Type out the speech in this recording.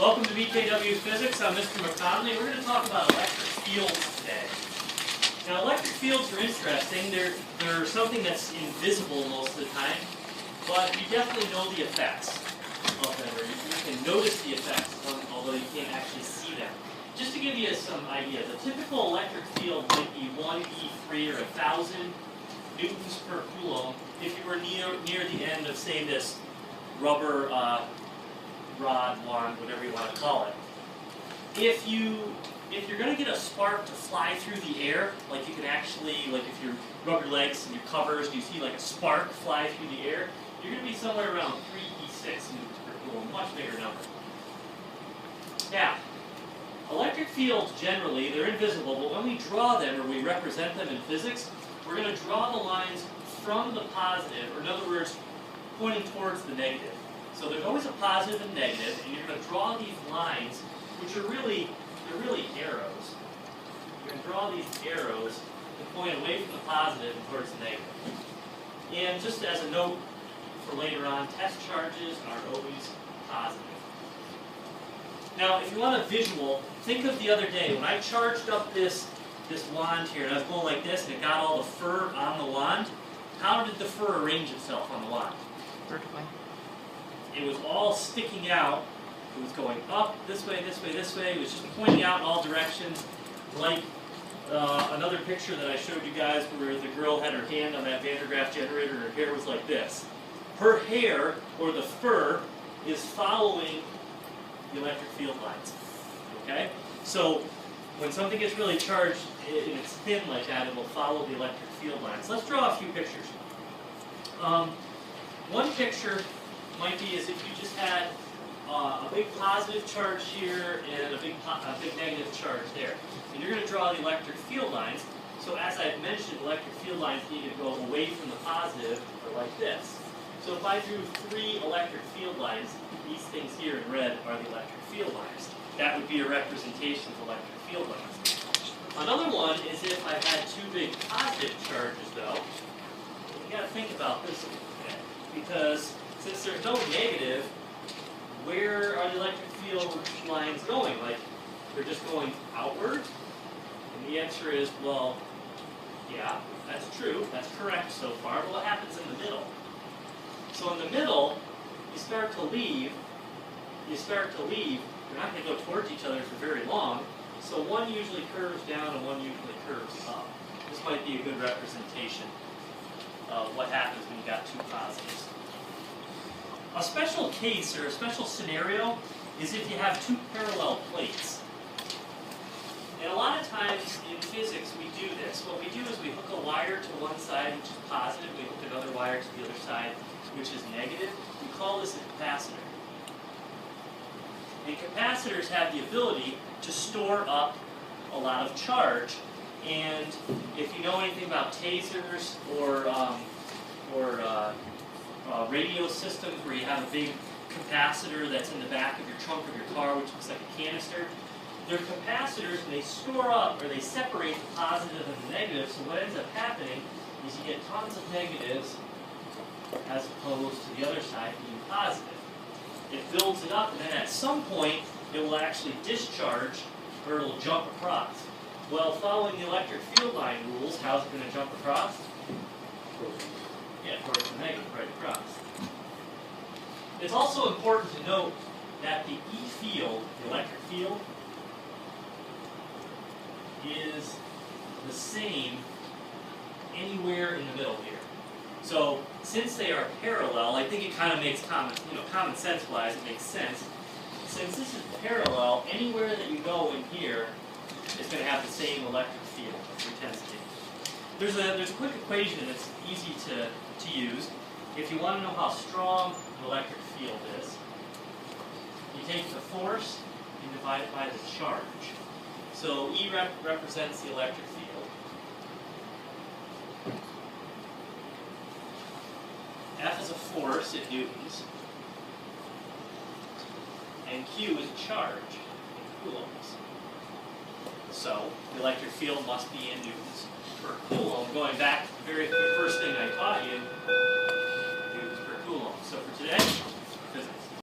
Welcome to BKW Physics. I'm Mr. McConnelly. We're going to talk about electric fields today. Now, electric fields are interesting. They're something that's invisible most of the time, but you definitely know the effects of them, or you can notice the effects of them, although you can't actually see them. Just to give you some ideas, a typical electric field might be 1 E3 or 1,000 newtons per coulomb if you were near the end of, say, this rubber rod, wand, whatever you want to call it. If you're going to get a spark to fly through the air, like you can actually, like if you rub your legs and your covers, and you see like a spark fly through the air, you're going to be somewhere around 3 E6 newtons per coulomb, much bigger number. Now, electric fields generally, they're invisible, but when we draw them or we represent them in physics, we're going to draw the lines from the positive, or in other words, pointing towards the negative. So there's always a positive and negative, and you're going to draw these lines, which are really arrows. You're going to draw these arrows to point away from the positive and towards the negative. And just as a note for later on, test charges are always positive. Now, if you want a visual, think of the other day when I charged up this wand here, and I was going like this, and it got all the fur on the wand. How did the fur arrange itself on the wand? Vertically. It was all sticking out. It was going up, this way, this way, this way. It was just pointing out in all directions, like another picture that I showed you guys where the girl had her hand on that Van der Graaf generator and her hair was like this. Her hair, or the fur, is following the electric field lines. Okay? So when something gets really charged and it's thin like that, it will follow the electric field lines. Let's draw a few pictures. One picture might be as if you just had a big positive charge here and a big negative charge there. And you're going to draw the electric field lines. So as I've mentioned, electric field lines need to go away from the positive, or like this. So if I drew 3 electric field lines, these things here in red are the electric field lines. That would be a representation of electric field lines. Another one is if I had 2 big positive charges, though. You got to think about this a bit, because since there's no negative, where are the electric field lines going? Like, they're just going outward? And the answer is, well, yeah, that's true. That's correct so far. But what happens in the middle? So in the middle, you start to leave. You're not going to go towards each other for very long. So one usually curves down and one usually curves up. This might be a good representation of what happens when you got 2 positives. A special case or a special scenario is if you have 2 parallel plates. And a lot of times in physics we do this. What we do is we hook a wire to one side, which is positive. We hook another wire to the other side, which is negative. We call this a capacitor. And capacitors have the ability to store up a lot of charge. And if you know anything about tasers or radio systems where you have a big capacitor that's in the back of your trunk of your car, which looks like a canister, they're capacitors, and they store up, or they separate the positive and the negative. So what ends up happening is you get tons of negatives as opposed to the other side being positive. It builds it up, and then at some point it will actually discharge, or it will jump across. Well, following the electric field line rules, how's it going to jump across? Yeah, towards the negative, right across. It's also important to note that the E field, the electric field, is the same anywhere in the middle here. So since they are parallel, I think it kind of makes common sense-wise, it makes sense. Since this is parallel, anywhere that you go in here is going to have the same electric field, intensity. There's a quick equation that's easy to use. If you want to know how strong an electric field is, you take the force and divide it by the charge. So E represents the electric field. F is a force in newtons. And Q is a charge in coulombs. So the electric field must be in newtons per coulomb. Going back to the very first thing I taught you,